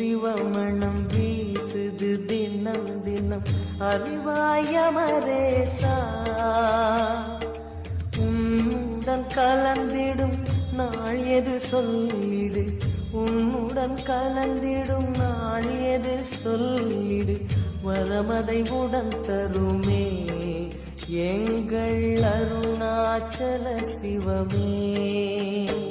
சிவமணம் வீசுது தினம் தினம் அறிவாயமரேசா உன்னுடன் கலந்திடும் நாள் எது சொல்லிடு உன்னுடன் கலந்திடும் நாள் எது சொல்லிடு வரமதை உடன் தருமே எங்கள் அருணாச்சல சிவமே.